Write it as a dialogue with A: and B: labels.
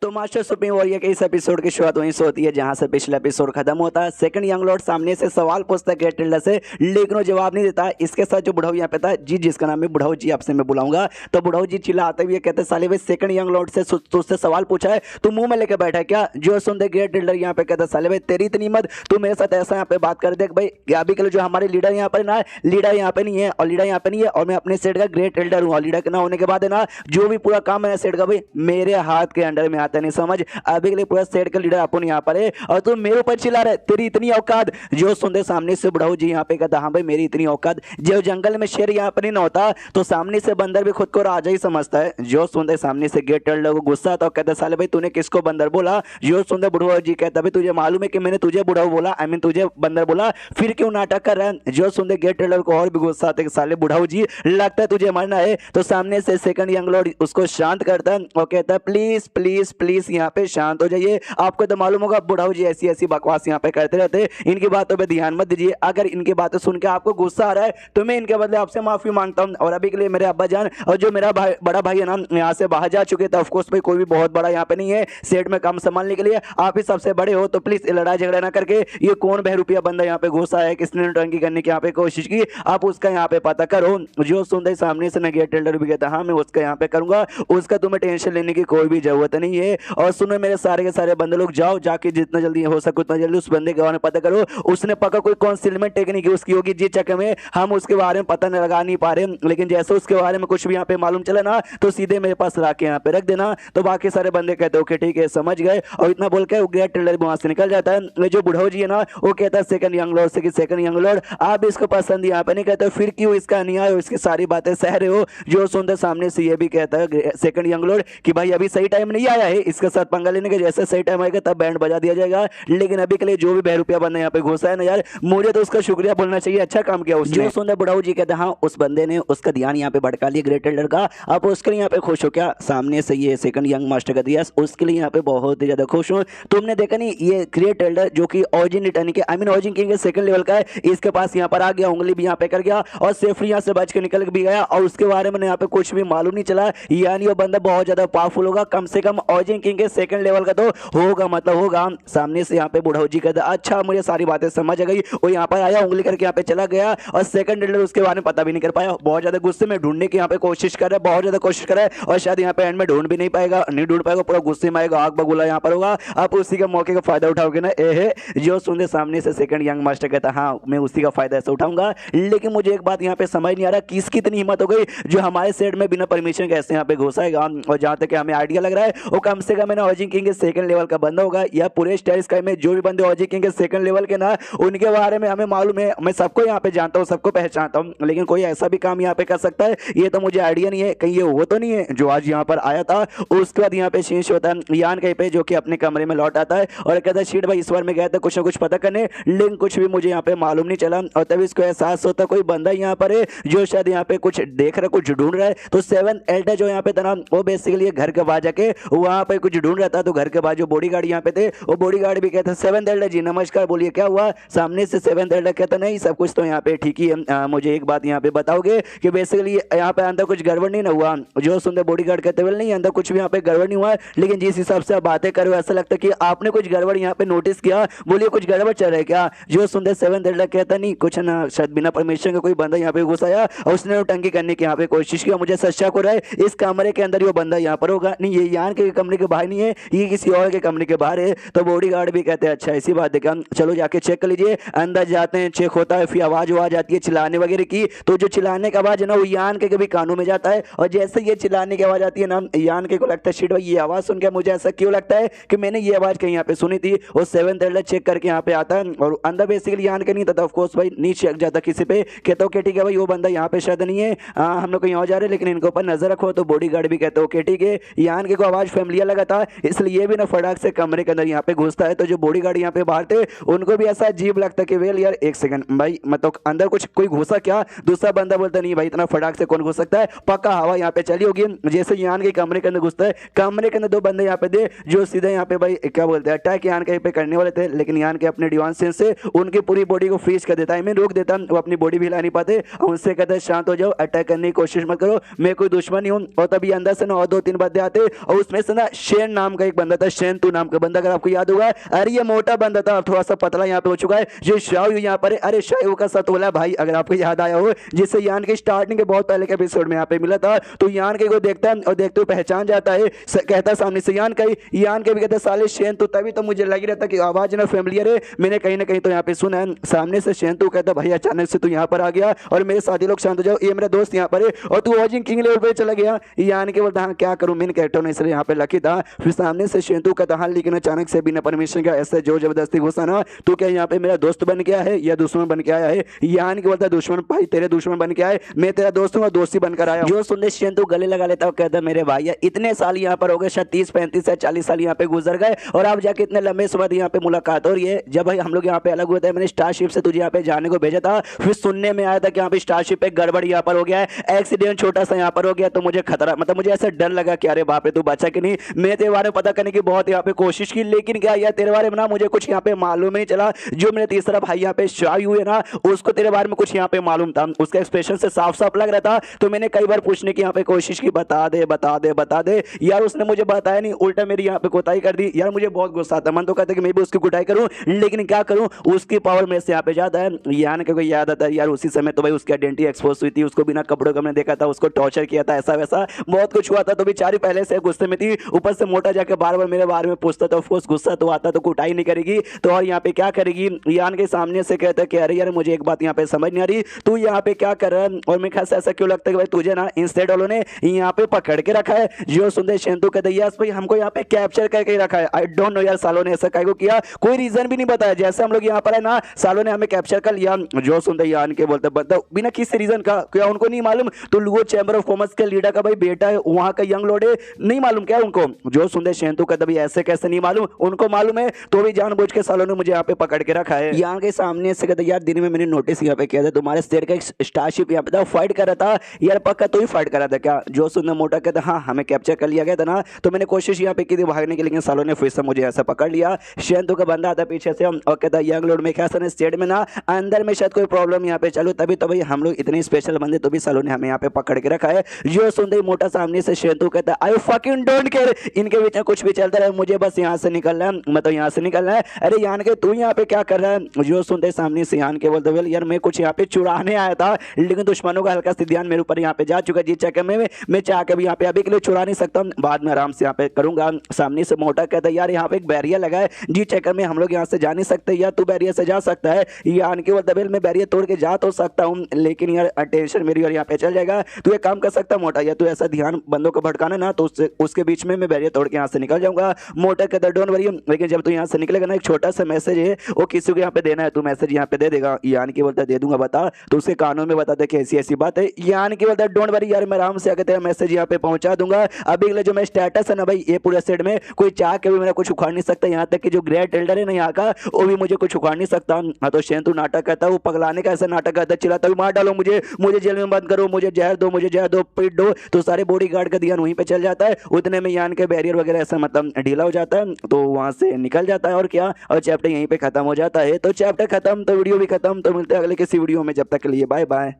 A: तो master supreme warrior के इस एपिसोड की शुरुआत वहीं से होती है जहां से पिछला एपिसोड खत्म होता है। सेकंड यंग लॉर्ड सामने से सवाल पूछता है ग्रेट टिल्डर से, लेकिन वो जवाब नहीं देता। इसके साथ जो बुढ़ाऊ यहाँ पे था जी, जिसका नाम है बुढ़ाऊ जी, आपसे मैं बुलाऊंगा, तो बुढ़ाऊ जी चिल्लाते हुए कहते हैं, साले भाई सेकंड यंग लॉर्ड से तुझसे सवाल पूछा है, तू मुंह में लेकर बैठा है क्या? जो सुनते ग्रेट टिल्डर यहाँ पे कहता, साले भाई तेरी इतनी हिम्मत, तू मेरे साथ ऐसा यहाँ पे बात कर दे भाई। अभी के लिए जो हमारे लीडर यहाँ पर ना, लीडर यहाँ पे नहीं है और लीडर यहाँ पे नहीं है, और मैं अपने सेट का ग्रेट टिल्डर हूँ, और लीडर के ना होने के बाद है ना, जो भी पूरा काम है सेट का भाई मेरे हाथ के अंडर में आता नहीं, समझ? अभी के लिए पूरा सेट का लीडर अपन यहाँ पर है और तू मेरे ऊपर चिल्ला रहा है, तेरी इतनी औकात? जो सुनते सामने से बुढ़ाऊ जी यहाँ पे कहता, हाँ भाई मेरी इतनी औकात, जो जंगल में शेर यहाँ पर नहीं होता तो सामने से बंदर भी खुद को राजा ही समझता है। जो सुनते सामने से गेट टिल्डर को गुस्सा आता, कहता साले भाई तूने किसको बंदर बोला? जो सुनते बुढ़ाऊ जी कहता, भाई तुझे मालूम है कि मैंने तुझे बुढ़ाऊ बोला, आई मीन तुझे बंदर बोला, फिर क्यों नाटक कर रहा है? जो सुनते गेट टिल्डर को और भी गुस्सा आता है, साले बुढ़ाऊ जी लगता है तुझे मरना है। तो सामने से सेकंड यंग लॉर्ड उसको शांत करता है और कहता है प्लीज प्लीज प्लीज यहाँ पे शांत हो जाइए। आपको तो मालूम होगा बुढ़ाऊ जी ऐसी ऐसी बकवास यहाँ पे करते रहते, इनकी बातों पे ध्यान मत दीजिए। अगर इनकी बातें सुन के आपको गुस्सा आ रहा है तो मैं इनके बदले आपसे माफी मांगता हूँ। और अभी के लिए मेरे अब्बा जान और जो मेरा बड़ा भाई है ना, यहाँ से बाहर जा चुके थे। ऑफकोर्स भाई कोई भी बहुत बड़ा यहाँ पे नहीं है सेट में काम संभालने के लिए, आप ही सबसे बड़े हो, तो प्लीज लड़ाई झगड़ा ना करके ये कौन बहरूपिया बंदा यहाँ पे घुसा है, किसने नौटंकी करने की यहाँ पे कोशिश की, आप उसका यहाँ पे पता करो। जो सुनते सामने से गेट टिल्डर भी कहता, हाँ मैं उसका यहाँ पे करूंगा, उसका तुम्हें टेंशन लेने की कोई भी जरूरत नहीं है। और सुनो मेरे सारे के सारे बंदे लोग, जाओ जाके जितना जल्दी हो सके उतना जल्दी उस बंदे के बारे में पता करो, उसने पक्का कोई कॉन्सिलमेंट टेक्निक उसकी होगी, जिस चक्कर में हम उसके बारे में पता लगा नहीं पा रहे, लेकिन जैसे उसके बारे में कुछ भी यहाँ पे मालूम चला ना तो सीधे मेरे पास ला के यहाँ पे रख देना। तो बाकी सारे बंदे कहते ओके ठीक है समझ गए, और इतना बोल के ग्रेट टिल्डर वहां से निकल जाता है। जो बुढ़ाऊ जी है ना वो कहता है सेकंड यंग लॉर्ड से कि सेकंड यंग लॉर्ड आप इसको पसंद यहाँ पे नहीं कहते, फिर क्यों इसका अन्याय और इसकी सारी बातें सह रहे हो? जो सुनते सामने से ये भी कहता है सेकंड यंग लॉर्ड कि भाई अभी सही टाइम नहीं आया है इसके साथ पंगा लेने के, जैसे सही टाइम आएगा तब बैंड बजा दिया जाएगा, लेकिन अभी के लिए जो भी बहरूपिया बंदा यहाँ पे घुसा है ना यार, मुझे तो उसका शुक्रिया बोलना चाहिए, अच्छा काम किया उसने। जो सुंदर बुढ़ाऊ जी कहते हैं हाँ उस बंदे ने उसका ध्यान यहाँ पे भटका लिया ग्रेट टिल्डर का, आप उसके लिए यहाँ पे खुश हो क्या? सामने से ये सेकंड यंग मास्टर का दिया, उसके लिए यहाँ पे बहुत ही ज्यादा खुश हूँ। तुमने देखा नहीं ये ग्रेट टिल्डर जो कि ऑरिजिन रिटर्न के आई मीन ऑरिजिन किंग के सेकंड लेवल का है, इसके पास यहाँ पर आ गया, उंगली भी यहाँ पे कर गया और सेफली यहाँ से बच के निकल भी गया, और उसके बारे में यहाँ पे कुछ भी मालूम नहीं चला। यानी वो बंदा बहुत ज्यादा पावरफुल होगा, कम से कम ऑरिजिन किंग के सेकंड लेवल का तो होगा, मतलब होगा। सामने से यहाँ पे बुढ़ाऊ जी कहता अच्छा मुझे सारी बातें समझ आ गई। वो यहाँ पर आया, उंगली करके यहाँ पे चला गया और सेकंड टिल्डर उसके बारे में पता भी नहीं कर पाया। बहुत ज्यादा गुस्से में ढूंढने की यहाँ पे कोशिश कर रहा है, बहुत ज्यादा कोशिश कर रहा है, और शायद यहाँ पे एंड में ढूंढ भी नहीं पाएगा, नहीं ढूंढ पाएगा, पूरा गुस्से में आएगा, आग बगुला यहाँ पर होगा। आप उसी का मौके का फायदा उठाओगे ना, जो सुनते सामने से सेकंड यंग मास्टर कहता हाँ मैं उसी का फायदा ऐसे उठाऊंगा। लेकिन मुझे एक बात यहाँ पे समझ नहीं आ रहा, किसकी इतनी हिम्मत हो गई जो हमारे सेट में बिना परमिशन कैसे यहाँ पे घुसाएगा? और जहाँ तक हमें आइडिया लग रहा है वो कम से कम ऑरिजिन किंग के सेकंड लेवल का बंदा होगा, या पूरे स्टार स्काई में जो भी बंदे ऑरिजिन किंग के सेकंड लेवल के ना उनके बारे में हमें मालूम है, मैं सबको यहाँ पे जानता हूँ, सबको पहचानता हूँ, लेकिन कोई ऐसा भी काम यहाँ पे कर सकता है ये तो मुझे आइडिया नहीं है। कहीं ये वो तो नहीं है जो आज यहाँ पर आया था? उसके बाद यहाँ पे शीश होता है यान कहीं पे, जो कि अपने कमरे में लौट आता है और कहता है शीट भाई इस बार मैं गया था कुछ ना कुछ पता करने, लेकिन कुछ भी मुझे यहाँ पे मालूम नहीं चला। और तभी इसको एहसास होता कोई बंदा यहाँ पर है जो शायद यहाँ पे कुछ देख रहा, कुछ ढूंढ रहा है। तो सेवन एल्डर जो यहाँ पे था ना वो बेसिकली घर के बाहर जाके वहां पे कुछ ढूंढ रहा था, तो घर के बाद जो बॉडी गार्ड यहाँ पे थे वो बॉडी गार्ड भी कहते सेवन एल्डर जी नमस्कार, बोलिए क्या हुआ? सामने से सेवन एल्डर कहता नहीं सब कुछ तो यहाँ पे ठीक ही है, मुझे एक बात यहाँ पे बताओगे कि बेसिकली यहाँ पे अंदर कुछ गड़बड़ नहीं ना हुआ? जो सुंदर बॉडी गार्ड कहते हुए नहीं अंदर कुछ भी यहाँ पे गड़बड़ नहीं हुआ, लेकिन जिस हिसाब से आप बातें कर रहे हो ऐसा लगता है कि आपने कुछ गड़बड़ यहाँ पे नोटिस किया, बोलिए कुछ गड़बड़ चल रहा है क्या? जो सुंदर सेवन एल्डर कहता नहीं कुछ ना, शायद बिना परमिशन का कोई बंदा यहाँ पे घुसाया और उसने टंकी करने की यहाँ पे कोशिश किया, मुझे सच शक हो रहा है इस कमरे के अंदर वो बंदा यहाँ पर होगा, नहीं ये यान के कमरे के बाहर नहीं है, ये किसी और के कमरे के बाहर है। तो बॉडी गार्ड भी कहते हैं अच्छा ऐसी बात देखा, चलो जाके चेक कर लीजिए। अंदर जाते हैं, चेक होता है, फिर आवाज आती है चिल्लाने वगैरह की, तो जो चिल्लाने की आवाज है ना वो यान के कभी कानों में जाता है, और जैसे ये चिल्लाने की आवाज आती है ना यान के को लगता है शिट भाई ये आवाज सुन के मुझे ऐसा क्यों लगता है कि मैंने ये आवाज कहीं यहाँ पे सुनी थी। वो सेवन एल्डर चेक करके यहाँ पे आता है और अंदर बेसिकली यान के नहीं था, ऑफकोर्स भाई नीचे जाता किसी पे, कहता ओके ठीक है भाई वो बंदा यहाँ पे शायद नहीं है, हम लोग कहीं और जा रहे हैं लेकिन इनके ऊपर नजर रखो। तो बॉडी गार्ड भी कहते ओके ठीक है, यान के को आवाज फैमिलियर लगा था इसलिए ये भी ना फटाक से कमरे के अंदर यहाँ पे घुसता है। तो जो बॉडी गार्ड यहाँ पे बाहर थे उनको भी ऐसा अजीब लगता कि वेल यार एक सेकंड भाई मतलब अंदर कुछ कोई घुसा क्या? दूसरा बंदा बोलता नहीं भाई इतना फटाक से कौन घुस सकता है, पक्का हवा यहाँ पे चली होगी। जैसे यान के कमरे के अंदर घुसता है, कमरे के अंदर दो बंदे यहाँ पे थे जो सीधे यहाँ पे भाई क्या बोलते हैं अटैक यान के पे करने वाले थे, लेकिन यान के अपने डिवाइन सेंस से उनकी पूरी बॉडी को फ्रीज कर देता है, मैं रोक देता, वो अपनी बॉडी भी हिला नहीं पाते, उनसे कहते हैं शांत हो जाओ, अटैक करने की कोशिश मत करो, मैं कोई दुश्मन नहीं हूँ। और तभी अंदर से ना और दो तीन बंदे आते और उसमें से ना क्या शेन नाम का एक बंदा था, शेन तू नाम का बंदा, अगर आपको याद होगा। अरे ये मोटा बंदा था, थोड़ा सा पतला यहाँ पे हो चुका है। जो शाओ यहाँ पर है, अरे शाओ का सतोला भाई, अगर आपको याद आया हो, जिससे यान के स्टार्टिंग के बहुत पहले के एपिसोड में यहाँ पे मिला था। तो यान के को देखता है और देखते हुए पहचान जाता है, कहता है सामने से यान का ही, यान के भी कहता है साले शेन तू, तभी तो मुझे लग रहा था कि आवाज ना फैमिलियर है, मैंने कहीं ना कहीं तो यहाँ पे सुना है। सामने से शेन तू कहता भाई अचानक से तू यहाँ पर आ गया और मेरे साथी लोग शांत हो जाओ, ये मेरा दोस्त यहाँ पर है और तू वॉचिंग किंग लेवल पे चला गया। यान के बोलता हाँ क्या करूँ, मेन कैरेक्टर ने इसलिए यहाँ पे लकी था। फिर सामने से शेन तू कहता हाँ लेकिन अचानक से बिना परमिशन का ऐसे जो जबरदस्ती घुसा ना, तू क्या यहाँ पे मेरा दोस्त बन गया है या दुश्मन बन के आया है। यान के बोलता दुश्मन भाई, तेरे दुश्मन बन के आए, मैं तेरा दोस्त हूँ और दोस्ती बनकर आया। जो सुनते शेन तू गले लगा लेता, कहता मेरे भाई इतने साल यहाँ पर हो गए, शायद 30-35 या 40 साल यहाँ पे गुजर गए और आप जाके इतने लंबे समय यहाँ पे मुलाकात हो रही है। जब भाई हम लोग यहाँ पे अलग हुए थे, मैंने स्टारशिप से तुझे यहाँ पे जाने को भेजा था, फिर सुनने में आया था कि यहाँ पे स्टारशिप पे गड़बड़ यहाँ पर हो गया है, एक्सीडेंट छोटा सा यहाँ पर हो गया, तो मुझे खतरा, मतलब मुझे ऐसा डर लगा कि अरे बाप रे तू बचा कि नहीं। मैं तेरे बारे में पता करने की बहुत यहाँ पे कोशिश की, लेकिन क्या यार तेरे बारे में ना मुझे कुछ यहाँ पे मालूम नहीं चला। जो मेरे तीसरा भाई यहाँ पे शाई हुए ना, उसको तेरे बारे में कुछ यहाँ पे मालूम था, उसका एक्सप्रेशन से साफ साफ लग रहा था। तो मैंने कई बार पूछने की यहाँ पे कोशिश की, बता दे बता दे बता दे यार, उसने मुझे बताया नहीं, उल्टा मेरी यहाँ पे कोताही कर दी यार। मुझे बहुत गुस्सा आता, मन तो कहता कि मैं भी उसकी कुटाई करूं, लेकिन क्या करूं, उसकी पावर मेरे से यहाँ पे ज्यादा है। यान के कोई याद आता है यार, उसी समय तो भाई उसकी आइडेंटिटी एक्सपोज हुई थी, उसको बिना कपड़ों का मैंने देखा था, उसको टॉर्चर किया था, ऐसा वैसा बहुत कुछ हुआ था। तो बेचारी पहले से गुस्से में थी, ऊपर से मोटा जाके बार बार मेरे बारे में पूछता था, ऑफकोर्स गुस्सा तो आता, तो कुटाई नहीं करेगी तो और यहाँ पे क्या करेगी। यान के सामने से कहता कि अरे यार मुझे एक बात यहाँ पे समझ नहीं आ रही, तू यहाँ पे क्या कर रहा है और मेरे ख्याल से ऐसा क्यों लगता है कि भाई तुझे ना इंस्टेड वालों ने यहाँ पे पकड़ के रखा है। जो सुंदर शेंतु कहते हैं यस भाई हमको यहाँ पे कैप्चर करके रखा है। आई डोंट नो यार सालों ने ऐसा काहे को किया, कोई रीजन भी नहीं बताया, जैसे हम लोग यहाँ पर है ना सालों ने हमें कैप्चर कर लिया। जो सुंदर यान के बोलते बताओ बिना किसी रीजन का, क्या उनको नहीं मालूम तो लुगो चैम्बर ऑफ कॉमर्स के लीडर का भाई बेटा है, वहां का यंग लॉर्ड है, नहीं मालूम क्या उनको। जो सुंदर शेंतु कहते भाई ऐसे कैसे नहीं मालूम, उनको मालूम है, तो भी जानबूझ के सालों ने मुझे यहाँ पे पकड़ के रखा है। यहाँ के सामने से कहते यार दिन में मैंने नोटिस यहाँ पे किया था तुम्हारे शेर का एक स्टारशिप यहाँ पे था, फाइट कर रहा था यार, पक्का तो ही फाइट कर रहा था क्या। जो सुंदर मोटा कहता हाँ हमें कैप्चर कर लिया गया था ना, तो मैंने कोशिश यहाँ पे की थी भागने की, लेकिन सालों ने फिर से मुझे ऐसा पकड़ लिया। शेंतु का बंदा आता पीछे से और कहता यंग लॉर्ड में क्या सर स्टेट में ना अंदर में शायद कोई प्रॉब्लम यहाँ पे चालू, तभी तो भाई हम लोग इतने स्पेशल बंदे, तो भी सालों ने हमें यहाँ पे पकड़ के रखा है। जो सुंदर मोटा सामने से शेंतु कहता आई फकिंग डोंट केयर, इनके बीच में कुछ भी चलता रहे, मुझे बस यहाँ से निकलना है, मतलब यहाँ से निकलना है। अरे यान के तू यहाँ पे क्या कर रहा है। जो सुनते सामने से यान के बोलते वेल यार मैं कुछ यहाँ पे चुराने आया था, लेकिन दुश्मनों का हल्का सा ध्यान मेरे ऊपर यहाँ पे जा चुका है, जी चक्कर में मैं चाह के भी यहाँ पे अभी के लिए चुरा नहीं सकता, बाद में आराम से यहाँ पे करूंगा। सामने से मोटा कहता है यार यहाँ पे एक बैरियर लगा है, जी चक्कर में हम लोग यहाँ से जा नहीं सकते, यार तू बैरियर से जा सकता है। यान के बोलते वेल मैं बैरियर तोड़ के जा तो सकता हूँ, लेकिन यार टेंशन मेरी और यहाँ पे चल जाएगा, तू एक काम कर सकता मोटा, या तू ऐसा ध्यान बंदों को भटकाना ना, तो उसके बीच में मैं बैरियर तोड़ के यहाँ से निकल जाऊंगा। मोटा कहता डोंट वरी, लेकिन जब तू यहाँ से निकलेगा ना एक छोटा सा मैसेज है वो किसी को यहाँ पे देना है, तू मैसेज यहाँ पे दे देगा। यान की बोलता दे दूंगा बता, तो उसके कानून में बता दे कि ऐसी ऐसी बात है। यान की बोलता डोंट वरी यार मैं आराम से आके तेरा मैसेज यहाँ पे पहुंचा दूंगा। अभी के लिए जो मैं स्टेटस है ना भाई, ये पूरे सेट में कोई चाह के भी मेरा कुछ उखाड़ नहीं सकता, यहाँ तक कि जो ग्रेट एल्डर है ना यहाँ का वो भी मुझे कुछ उखाड़ नहीं सकता। हाँ तो शेंतु नाटक करता है, वो पगलाने का ऐसा नाटक करता है, चिल्लाता मार डालो मुझे, मुझे जेल में बंद करो, मुझे जहर दो, मुझे जहर दो, पीट दो, तो सारे बॉडी गार्ड का ध्यान वहीं पे चल जाता है। उतने में यान के बैरियर वगैरह ऐसा मतलब ढीला हो जाता है, तो वहां से निकल जाता है और क्या, और चैप्टर यहीं पे खत्म हो जाता है। तो चैप्टर खत्म तो वीडियो भी खत्म, तो मिलते हैं अगले किसी वीडियो में, जब तक के लिए बाय बाय।